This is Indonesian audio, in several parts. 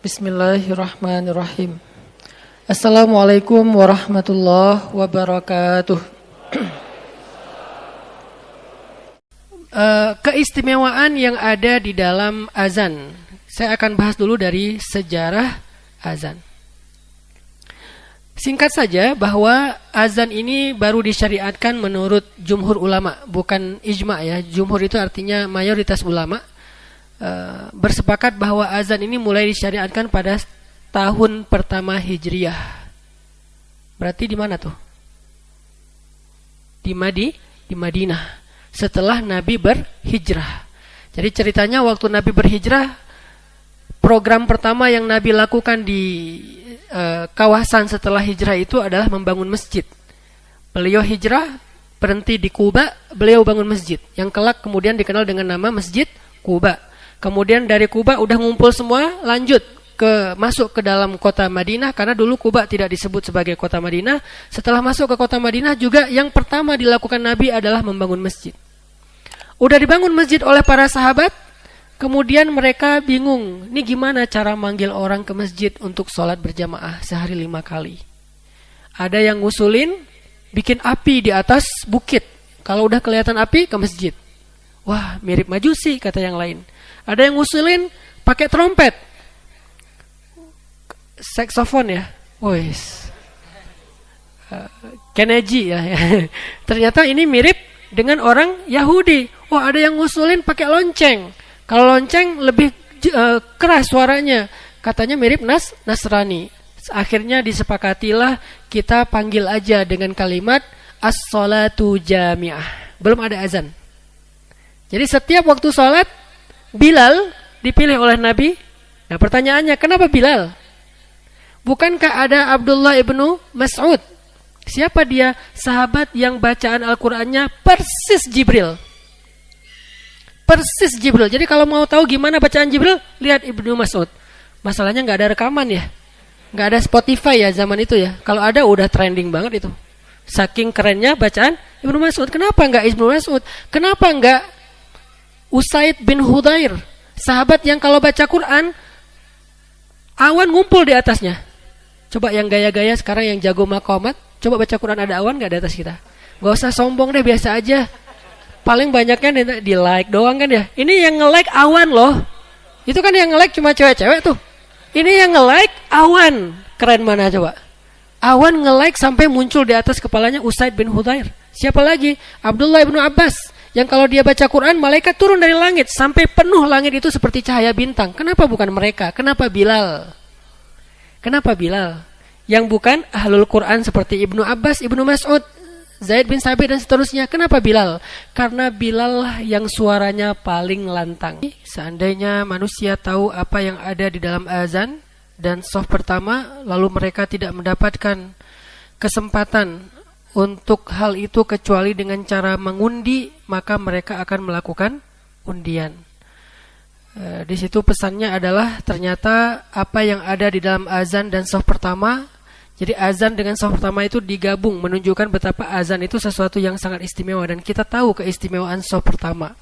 Bismillahirrahmanirrahim. Assalamualaikum warahmatullahi wabarakatuh. Keistimewaan yang ada di dalam azan. Saya akan bahas dulu dari sejarah azan. Singkat saja bahwa azan ini baru disyariatkan menurut jumhur ulama, bukan ijma ya. Jumhur itu artinya mayoritas ulama bersepakat bahwa azan ini mulai disyariatkan pada tahun pertama Hijriyah. Berarti di mana tuh? Di Madinah. Setelah Nabi berhijrah. Jadi ceritanya waktu Nabi berhijrah, program pertama yang Nabi lakukan di kawasan setelah hijrah itu adalah membangun masjid. Beliau hijrah, berhenti di Quba, beliau bangun masjid yang kelak kemudian dikenal dengan nama Masjid Quba. Kemudian dari Quba udah ngumpul semua, lanjut masuk ke dalam kota Madinah, karena dulu Quba tidak disebut sebagai kota Madinah. Setelah masuk ke kota Madinah juga yang pertama dilakukan Nabi adalah membangun masjid. Udah dibangun masjid oleh para sahabat, kemudian mereka bingung, ini gimana cara manggil orang ke masjid untuk sholat berjamaah sehari 5 kali. Ada yang ngusulin bikin api di atas bukit, kalau udah kelihatan api ke masjid. Wah, mirip Majusi kata yang lain. Ada yang ngusulin pakai trompet, saksofon ya, wes, Kennedy ya. Ternyata ini mirip dengan orang Yahudi. Oh, ada yang ngusulin pakai lonceng. Kalau lonceng lebih keras suaranya, katanya mirip Nasrani. Akhirnya disepakatilah kita panggil aja dengan kalimat as-sholatu jami'ah. Belum ada azan. Jadi setiap waktu sholat Bilal dipilih oleh Nabi. Nah pertanyaannya, kenapa Bilal? Bukankah ada Abdullah ibnu Mas'ud? Siapa dia? Sahabat yang bacaan Al-Qurannya persis Jibril. Persis Jibril. Jadi kalau mau tahu gimana bacaan Jibril, lihat Ibnu Mas'ud. Masalahnya gak ada rekaman ya, gak ada Spotify ya zaman itu ya. Kalau ada udah trending banget itu. Saking kerennya bacaan Ibnu Mas'ud. Kenapa gak Ibnu Mas'ud? Kenapa gak Usaid bin Hudayr? Sahabat yang kalau baca Quran awan ngumpul di atasnya. Coba yang gaya-gaya sekarang yang jago maqamat, coba baca Quran ada awan gak di atas kita? Gak usah sombong deh, biasa aja. Paling banyaknya di like doang kan ya. Ini yang nge-like awan loh. Itu kan yang nge-like cuma cewek-cewek tuh. Ini yang nge-like awan. Keren mana coba? Awan nge-like sampai muncul di atas kepalanya Usaid bin Hudayr. Siapa lagi? Abdullah ibnu Abbas. Yang kalau dia baca Quran, malaikat turun dari langit sampai penuh langit itu seperti cahaya bintang. Kenapa bukan mereka? Kenapa Bilal? Kenapa Bilal? Yang bukan ahlul Quran seperti Ibnu Abbas, Ibnu Mas'ud, Zaid bin Sabit dan seterusnya. Kenapa Bilal? Karena Bilal yang suaranya paling lantang. Seandainya manusia tahu apa yang ada di dalam azan dan shaf pertama, lalu mereka tidak mendapatkan kesempatan untuk hal itu kecuali dengan cara mengundi, maka mereka akan melakukan undian. Di situ pesannya adalah ternyata apa yang ada di dalam azan dan shaf pertama. Jadi azan dengan shaf pertama itu digabung, menunjukkan betapa azan itu sesuatu yang sangat istimewa dan kita tahu keistimewaan shaf pertama.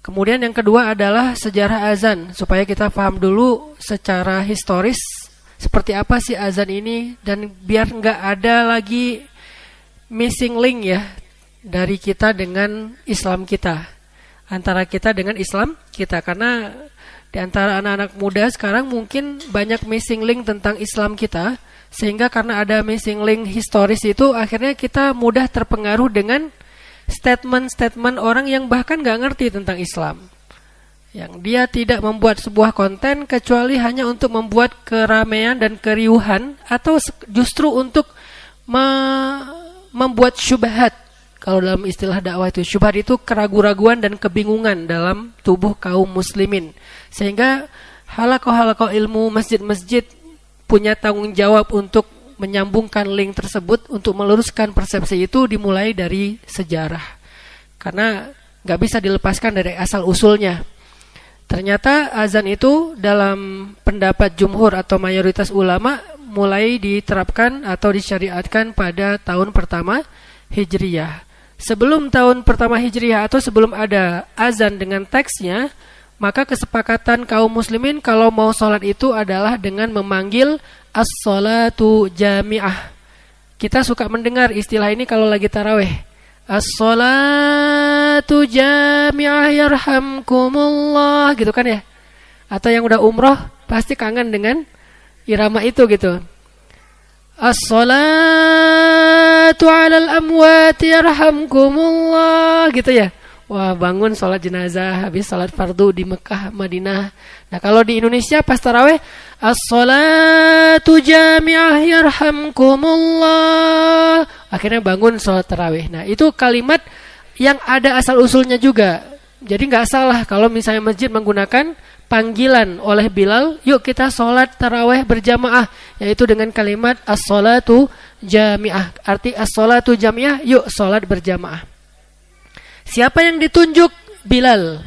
Kemudian yang kedua adalah sejarah azan, supaya kita paham dulu secara historis seperti apa sih azan ini, dan biar nggak ada lagi missing link ya dari kita dengan Islam kita, antara kita dengan Islam kita. Karena di antara anak-anak muda sekarang mungkin banyak missing link tentang Islam kita, sehingga karena ada missing link historis itu akhirnya kita mudah terpengaruh dengan statement-statement orang yang bahkan gak ngerti tentang Islam, yang dia tidak membuat sebuah konten kecuali hanya untuk membuat keramaian dan keriuhan, atau justru untuk membuat syubhat. Kalau dalam istilah dakwah itu, syubhat itu keraguan-raguan dan kebingungan dalam tubuh kaum muslimin, sehingga halaqah-halaqah ilmu, masjid-masjid punya tanggung jawab untuk menyambungkan link tersebut, untuk meluruskan persepsi itu dimulai dari sejarah, karena gak bisa dilepaskan dari asal usulnya. Ternyata azan itu dalam pendapat jumhur atau mayoritas ulama mulai diterapkan atau disyariatkan pada tahun pertama Hijriyah. Sebelum tahun pertama Hijriyah atau sebelum ada azan dengan teksnya, Maka kesepakatan kaum muslimin kalau mau sholat itu adalah dengan memanggil as-sholatu jami'ah. Kita suka mendengar istilah ini kalau lagi taraweh. As-sholatu jami'ah yarhamkumullah, gitu kan ya. Atau yang udah umroh pasti kangen dengan irama itu gitu. As-sholatu alal amwati yarhamkumullah, gitu ya. Wah, bangun sholat jenazah, habis sholat fardu di Mekah, Madinah. Nah, kalau di Indonesia pas taraweh, as-sholatu jami'ah yarhamkumullah. Akhirnya bangun sholat taraweh. Nah, itu kalimat yang ada asal-usulnya juga. Jadi nggak salah kalau misalnya masjid menggunakan panggilan oleh Bilal, yuk kita sholat taraweh berjamaah, yaitu dengan kalimat as-sholatu jami'ah. Arti as-sholatu jami'ah, yuk sholat berjamaah. Siapa yang ditunjuk? Bilal.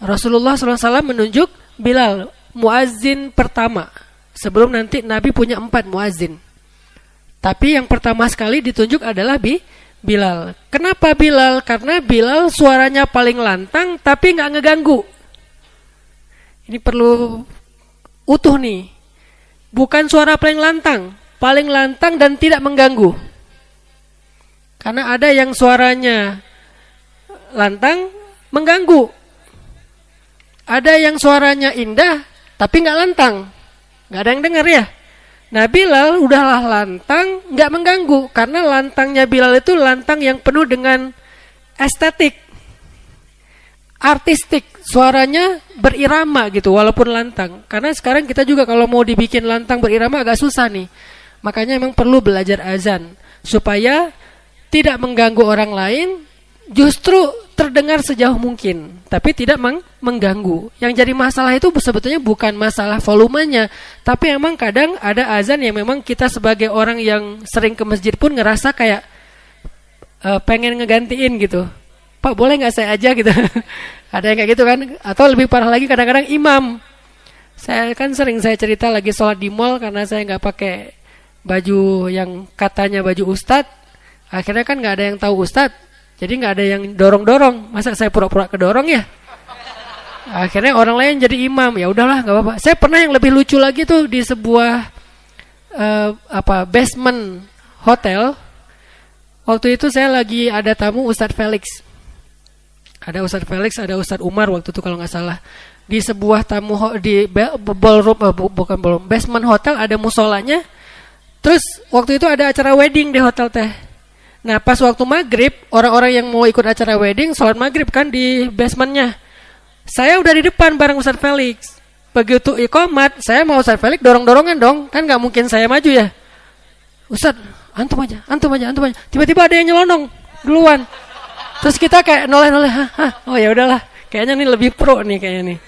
Rasulullah SAW menunjuk Bilal, muazzin pertama. Sebelum nanti Nabi punya 4 muazzin. Tapi yang pertama sekali ditunjuk adalah Bilal. Kenapa Bilal? Karena Bilal suaranya paling lantang tapi gak ngeganggu. Ini perlu utuh nih. Bukan suara paling lantang dan tidak mengganggu. Karena ada yang suaranya lantang mengganggu. Ada yang suaranya indah tapi nggak lantang, nggak ada yang dengar ya. Nah, Bilal udahlah lantang, nggak mengganggu, karena lantangnya Bilal itu lantang yang penuh dengan estetik, artistik, suaranya berirama gitu walaupun lantang. Karena sekarang kita juga kalau mau dibikin lantang berirama agak susah nih. Makanya memang perlu belajar azan supaya tidak mengganggu orang lain, justru terdengar sejauh mungkin, tapi tidak mengganggu. Yang jadi masalah itu sebetulnya bukan masalah volumenya, tapi emang kadang ada azan yang memang kita sebagai orang yang sering ke masjid pun ngerasa kayak pengen ngegantiin gitu. Pak, boleh nggak saya aja gitu? Ada yang kayak gitu kan? Atau lebih parah lagi kadang-kadang imam. Saya kan sering saya cerita lagi sholat di mall karena saya nggak pakai baju yang katanya baju ustadz. Akhirnya kan nggak ada yang tahu ustadz. Jadi nggak ada yang dorong-dorong, masa saya pura-pura kedorong ya? Akhirnya orang lain jadi imam, ya udahlah nggak apa-apa. Saya pernah yang lebih lucu lagi tuh di sebuah basement hotel. Waktu itu saya lagi ada tamu Ustadz Felix. Ada Ustadz Felix, ada Ustadz Umar waktu itu kalau nggak salah. Di sebuah di ballroom, bukan ballroom, basement hotel ada musolanya. Terus waktu itu ada acara wedding di hotel teh. Nah, pas waktu maghrib, orang-orang yang mau ikut acara wedding sholat maghrib kan di basementnya. Saya udah di depan bareng Ustadz Felix. Begitu iqamat, saya mau Ustadz Felix dorong-dorongan dong, kan nggak mungkin saya maju ya. Ustadz, antum aja. Tiba-tiba ada yang nyelonong duluan. Terus kita kayak noleh-noleh, oh ya udahlah, kayaknya nih lebih pro nih kayaknya nih.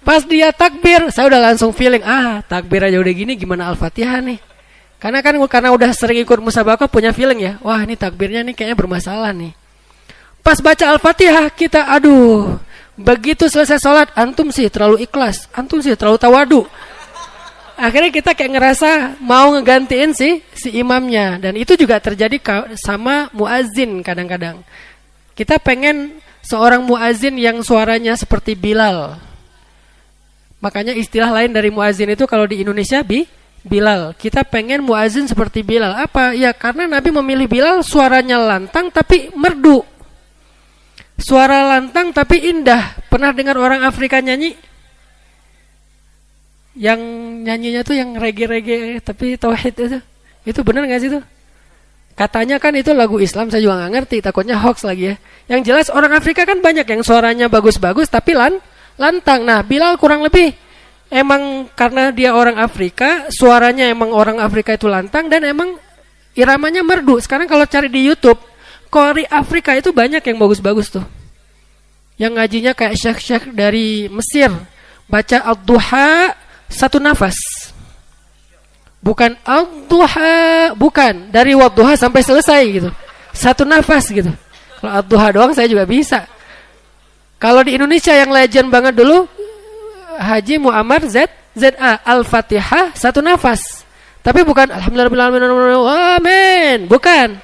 Pas dia takbir, saya udah langsung feeling, takbir aja udah gini, gimana Al-Fatihah nih? Karena udah sering ikut musabaqah punya feeling ya. Wah, ini takbirnya nih kayaknya bermasalah nih. Pas baca Al-Fatihah kita begitu selesai sholat, antum sih terlalu ikhlas, antum sih terlalu tawadu. Akhirnya kita kayak ngerasa mau ngegantiin si imamnya. Dan itu juga terjadi sama muazzin kadang-kadang. Kita pengen seorang muazzin yang suaranya seperti Bilal. Makanya istilah lain dari muazzin itu kalau di Indonesia Bilal. Kita pengen muazzin seperti Bilal. Apa? Ya karena Nabi memilih Bilal suaranya lantang tapi merdu. Suara lantang tapi indah. Pernah dengar orang Afrika nyanyi? Yang nyanyinya tuh yang reggae-reggae tapi tauhid itu. Itu benar gak sih tuh? Katanya kan itu lagu Islam, saya juga gak ngerti. Takutnya hoax lagi ya. Yang jelas orang Afrika kan banyak yang suaranya bagus-bagus tapi lantang. Nah, Bilal kurang lebih emang karena dia orang Afrika, suaranya emang orang Afrika itu lantang dan emang iramanya merdu. Sekarang kalau cari di YouTube, Qori Afrika itu banyak yang bagus-bagus tuh. Yang ngajinya kayak syekh-syekh dari Mesir, baca Ad-Duha satu nafas. Bukan Ad-Duha, bukan dari Wadduha sampai selesai gitu. Satu nafas gitu. Kalau Ad-Duha doang saya juga bisa. Kalau di Indonesia yang legend banget dulu Haji Muammar ZA Al-Fatihah satu nafas. Tapi bukan Alhamdulillahirabbil alamin. Bukan.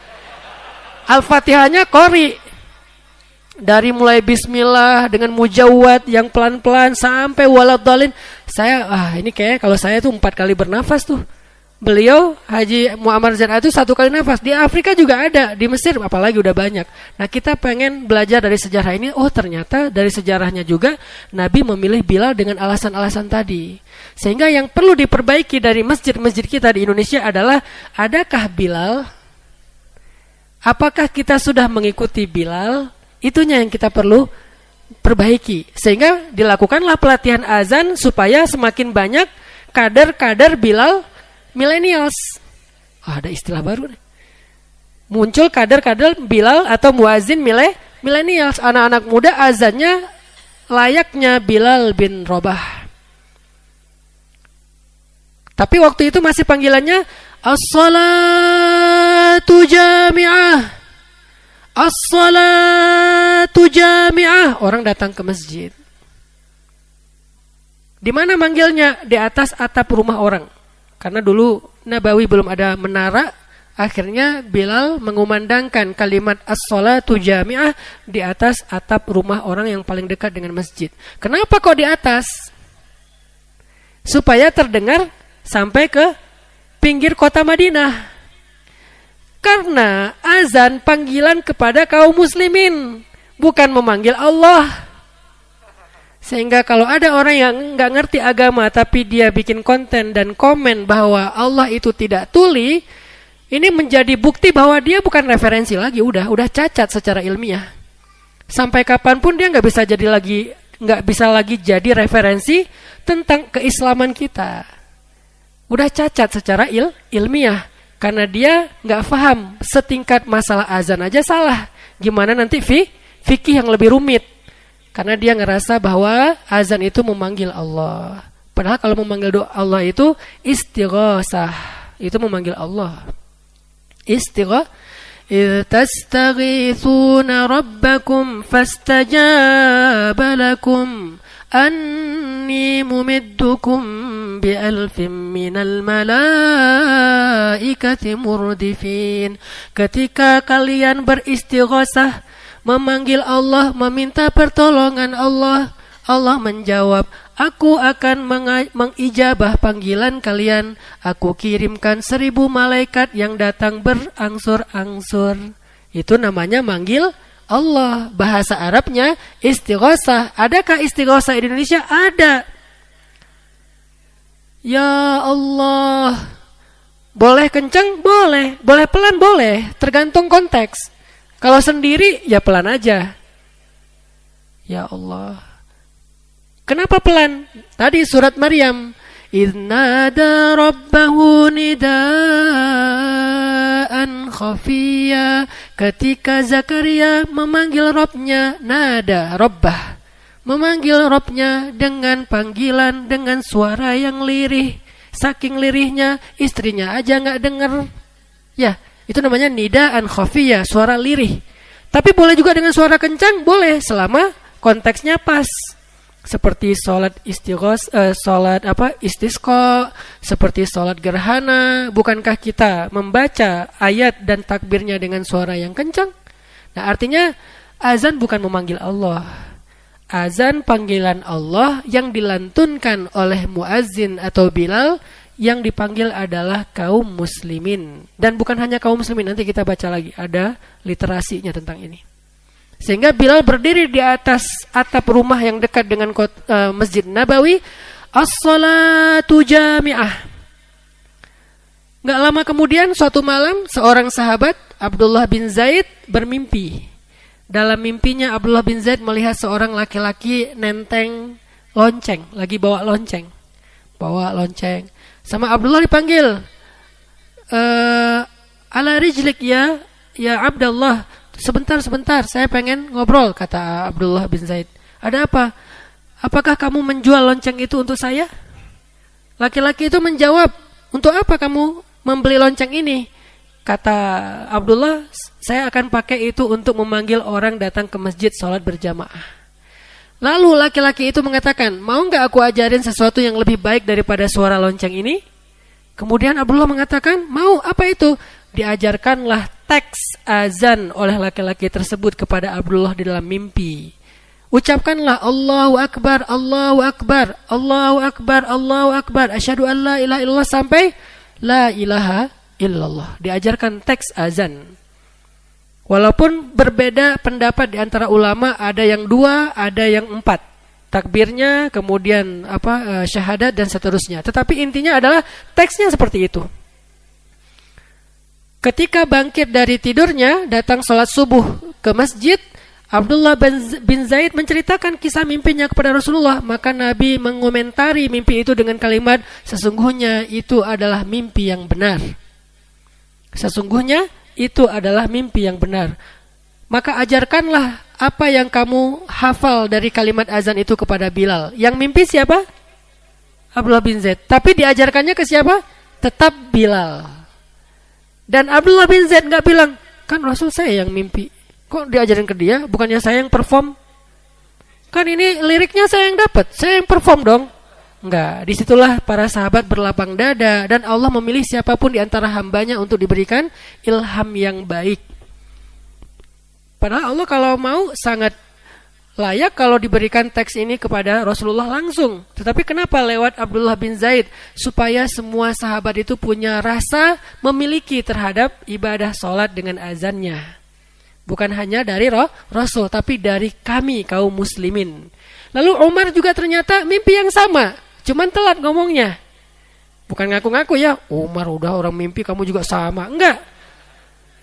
Al-Fatihahnya Qori. Dari mulai bismillah dengan mujawwad yang pelan-pelan sampai waladhdallin. Ini kayak kalau saya tuh 4 kali bernafas tuh. Beliau Haji Muammar Zaid itu 1 kali nafas. Di Afrika juga ada, di Mesir apalagi udah banyak. Nah, kita pengen belajar dari sejarah ini. Oh, ternyata dari sejarahnya juga Nabi memilih Bilal dengan alasan-alasan tadi. Sehingga yang perlu diperbaiki dari masjid-masjid kita di Indonesia adalah, adakah Bilal? Apakah kita sudah mengikuti Bilal? Itunya yang kita perlu perbaiki. Sehingga dilakukanlah pelatihan azan supaya semakin banyak kader-kader Bilal millennials. Ada istilah baru nih. Muncul kader-kader Bilal atau muazin millennials. Anak-anak muda azannya layaknya Bilal bin Rabah. Tapi waktu itu masih panggilannya as-salatu jami'ah. As-salatu jami'ah. Orang datang ke masjid. Di mana manggilnya? Di atas atap rumah orang. Karena dulu Nabawi belum ada menara, akhirnya Bilal mengumandangkan kalimat as-salatu jami'ah di atas atap rumah orang yang paling dekat dengan masjid. Kenapa kok di atas? Supaya terdengar sampai ke pinggir kota Madinah. Karena azan panggilan kepada kaum muslimin, bukan memanggil Allah. Sehingga kalau ada orang yang nggak ngerti agama tapi dia bikin konten dan komen bahwa Allah itu tidak tuli, ini menjadi bukti bahwa dia bukan referensi lagi, udah cacat secara ilmiah. Sampai kapanpun dia nggak bisa lagi jadi referensi tentang keislaman kita. Udah cacat secara ilmiah karena dia nggak paham setingkat masalah azan aja salah. Gimana nanti fikih yang lebih rumit? Karena dia ngerasa bahwa azan itu memanggil Allah. Padahal kalau memanggil doa Allah itu istighosah. Itu memanggil Allah. Tastaghithuna rabbakum fastajaba lakum anni mumiddukum bi'alfin minal malaikati murdifin. Ketika kalian beristighosah, memanggil Allah, meminta pertolongan Allah, Allah menjawab, aku akan mengijabah panggilan kalian. Aku kirimkan 1000 malaikat yang datang berangsur-angsur. Itu namanya manggil Allah. Bahasa Arabnya istighosah. Adakah istighosah di Indonesia? Ada. Ya Allah. Boleh kencang? Boleh. Boleh pelan? Boleh. Tergantung konteks. Kalau sendiri, ya pelan aja. Ya Allah. Kenapa pelan? Tadi surat Maryam. Idnada rabbahu nidaan khafiyya. Ketika Zakaria memanggil Rabbnya, nada Rabbah. Memanggil Rabbnya dengan panggilan, dengan suara yang lirih. Saking lirihnya, istrinya aja gak dengar. Ya, itu namanya nidaan khafiyah, suara lirih. Tapi boleh juga dengan suara kencang, boleh selama konteksnya pas. Seperti sholat istisqa, seperti sholat gerhana. Bukankah kita membaca ayat dan takbirnya dengan suara yang kencang? Nah, artinya azan bukan memanggil Allah. Azan panggilan Allah yang dilantunkan oleh muazzin atau Bilal, yang dipanggil adalah kaum muslimin. Dan bukan hanya kaum muslimin, nanti kita baca lagi, ada literasinya tentang ini. Sehingga Bilal berdiri di atas atap rumah yang dekat dengan Masjid Nabawi. As-salatu jami'ah. Gak lama kemudian suatu malam, seorang sahabat Abdullah bin Zaid bermimpi. Dalam mimpinya Abdullah bin Zaid melihat seorang laki-laki nenteng lonceng, lagi bawa lonceng. Sama Abdullah dipanggil, ala rijlik ya Abdullah, sebentar, saya pengen ngobrol, kata Abdullah bin Zaid. Ada apa? Apakah kamu menjual lonceng itu untuk saya? Laki-laki itu menjawab, untuk apa kamu membeli lonceng ini? Kata Abdullah, saya akan pakai itu untuk memanggil orang datang ke masjid sholat berjamaah. Lalu laki-laki itu mengatakan, mau gak aku ajarin sesuatu yang lebih baik daripada suara lonceng ini? Kemudian Abdullah mengatakan, mau, apa itu? Diajarkanlah teks azan oleh laki-laki tersebut kepada Abdullah di dalam mimpi. Ucapkanlah Allahu Akbar, Allahu Akbar, Allahu Akbar, Allahu Akbar, asyhadu an la ilaha illallah sampai la ilaha illallah. Diajarkan teks azan. Walaupun berbeda pendapat di antara ulama, ada yang 2, ada yang 4. Takbirnya, kemudian syahadat dan seterusnya. Tetapi intinya adalah teksnya seperti itu. Ketika bangkit dari tidurnya, datang sholat subuh ke masjid, Abdullah bin Zaid menceritakan kisah mimpinya kepada Rasulullah. Maka Nabi mengomentari mimpi itu dengan kalimat, sesungguhnya itu adalah mimpi yang benar. Sesungguhnya itu adalah mimpi yang benar. Maka ajarkanlah apa yang kamu hafal dari kalimat azan itu kepada Bilal. Yang mimpi siapa? Abdullah bin Zaid. Tapi diajarkannya ke siapa? Tetap Bilal. Dan Abdullah bin Zaid gak bilang, kan Rasul saya yang mimpi. Kok diajarin ke dia? Bukannya saya yang perform? Kan ini liriknya saya yang dapat. Saya yang perform dong. Enggak, disitulah para sahabat berlapang dada dan Allah memilih siapapun di antara hambanya untuk diberikan ilham yang baik. Padahal Allah kalau mau sangat layak kalau diberikan teks ini kepada Rasulullah langsung. Tetapi kenapa lewat Abdullah bin Zaid? Supaya semua sahabat itu punya rasa memiliki terhadap ibadah sholat dengan azannya. Bukan hanya dari Rasul, tapi dari kami kaum muslimin. Lalu Umar juga ternyata mimpi yang sama. Cuman telat ngomongnya. Bukan ngaku-ngaku ya, Umar udah orang mimpi kamu juga sama. Enggak.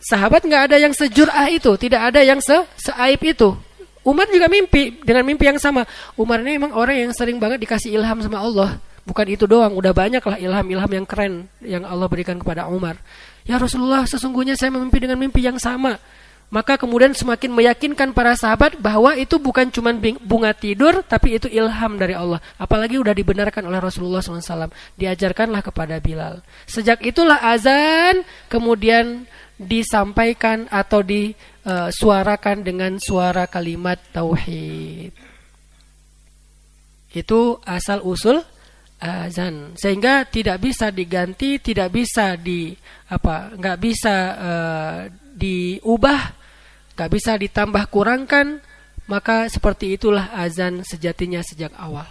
Sahabat enggak ada yang sejur'ah itu, tidak ada yang seaib itu. Umar juga mimpi dengan mimpi yang sama. Umar ini memang orang yang sering banget dikasih ilham sama Allah. Bukan itu doang, udah banyaklah ilham-ilham yang keren yang Allah berikan kepada Umar. Ya Rasulullah, sesungguhnya saya memimpi dengan mimpi yang sama. Maka kemudian semakin meyakinkan para sahabat bahwa itu bukan cuma bunga tidur, tapi itu ilham dari Allah. Apalagi udah dibenarkan oleh Rasulullah SAW. Diajarkanlah kepada Bilal. Sejak itulah azan kemudian disampaikan atau disuarakan dengan suara kalimat tauhid. Itu asal usul azan. Sehingga tidak bisa diganti, tidak bisa nggak bisa diubah, gak bisa ditambah kurangkan. Maka seperti itulah azan sejatinya sejak awal.